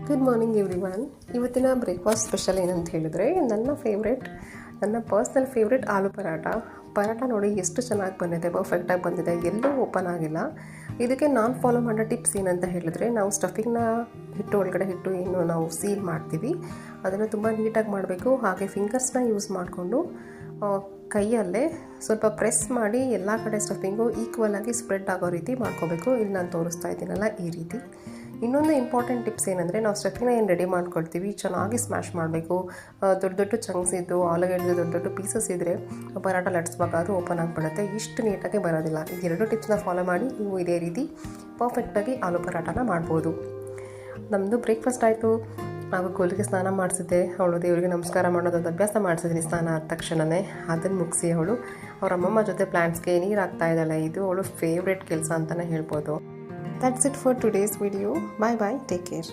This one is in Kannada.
Good morning everyone. ಇವತ್ತಿನ ಬ್ರೇಕ್ಫಾಸ್ಟ್ ಸ್ಪೆಷಲ್ ಏನಂತ ಹೇಳಿದ್ರೆ ನನ್ನ ಪರ್ಸ್ನಲ್ ಫೇವ್ರೆಟ್ ಆಲೂ ಪರಾಟ ನೋಡಿ ಎಷ್ಟು ಚೆನ್ನಾಗಿ ಬಂದಿದೆ, ಪರ್ಫೆಕ್ಟಾಗಿ ಬಂದಿದೆ, ಎಲ್ಲೂ ಓಪನ್ ಆಗಿಲ್ಲ. ಇದಕ್ಕೆ ನಾನು ಫಾಲೋ ಮಾಡೋ ಟಿಪ್ಸ್ ಏನಂತ ಹೇಳಿದ್ರೆ, ನಾವು ಸ್ಟಫಿಂಗ್ನ ಒಳಗಡೆ ಏನು ನಾವು ಸೀಲ್ ಮಾಡ್ತೀವಿ ಅದನ್ನು ತುಂಬ ನೀಟಾಗಿ ಮಾಡಬೇಕು. ಹಾಗೆ ಫಿಂಗರ್ಸ್ನ ಯೂಸ್ ಮಾಡಿಕೊಂಡು ಕೈಯಲ್ಲೇ ಸ್ವಲ್ಪ ಪ್ರೆಸ್ ಮಾಡಿ ಎಲ್ಲ ಕಡೆ ಸ್ಟಫಿಂಗು ಈಕ್ವಲ್ ಆಗಿ ಸ್ಪ್ರೆಡ್ ಆಗೋ ರೀತಿ ಮಾಡ್ಕೋಬೇಕು. ಇಲ್ಲಿ ನಾನು ತೋರಿಸ್ತಾ ಇದ್ದೀನಲ್ಲ ಈ ರೀತಿ. ಇನ್ನೊಂದು ಇಂಪಾರ್ಟೆಂಟ್ ಟಿಪ್ಸ್ ಏನಂದರೆ, ನಾವು ಸ್ಟಫಿಂಗ್ನ ಏನು ರೆಡಿ ಮಾಡ್ಕೊಳ್ತೀವಿ ಚೆನ್ನಾಗಿ ಸ್ಮ್ಯಾಶ್ ಮಾಡಬೇಕು. ದೊಡ್ಡ ಚಂಕ್ಸ್ ಇದ್ದು ಆಲೂಗಡ್ಡೆ ದೊಡ್ಡ ಪೀಸಸ್ ಇದ್ದರೆ ಪರಾಟ ಲಟ್ಸ್ಬೇಕಾದ್ರೂ ಓಪನ್ ಆಗಿಬಿಡುತ್ತೆ, ಇಷ್ಟು ನೀಟಾಗಿ ಬರೋದಿಲ್ಲ. ಇದೆರಡು ಟಿಪ್ಸ್ನ ಫಾಲೋ ಮಾಡಿ ನೀವು ಇದೇ ರೀತಿ ಪರ್ಫೆಕ್ಟಾಗಿ ಆಲೂ ಪರಾಟನ ಮಾಡ್ಬೋದು. ನಮ್ಮದು ಬ್ರೇಕ್ಫಾಸ್ಟ್ ಆಯಿತು. ನಾವು ಕೋಲಿಗೆ ಸ್ನಾನ ಮಾಡಿಸಿದ್ದೆ. ಅವಳು ದೇವರಿಗೆ ನಮಸ್ಕಾರ ಮಾಡೋದೊಂದು ಅಭ್ಯಾಸ ಮಾಡಿಸಿದ್ದೀನಿ ಸ್ನಾನ ಆದ ತಕ್ಷಣವೇ. ಅದನ್ನು ಮುಗಿಸಿ ಅವಳು ಅವ್ರ ಅಮ್ಮಮ್ಮ ಜೊತೆ ಪ್ಲ್ಯಾಂಟ್ಸ್ಗೆ ನೀರು ಹಾಕ್ತಾ ಇದ್ದಾಳೆ. ಇದು ಅವಳು ಫೇವ್ರೆಟ್ ಕೆಲಸ ಅಂತಲೇ ಹೇಳ್ಬೋದು. That's it for today's video. Bye bye. Take care.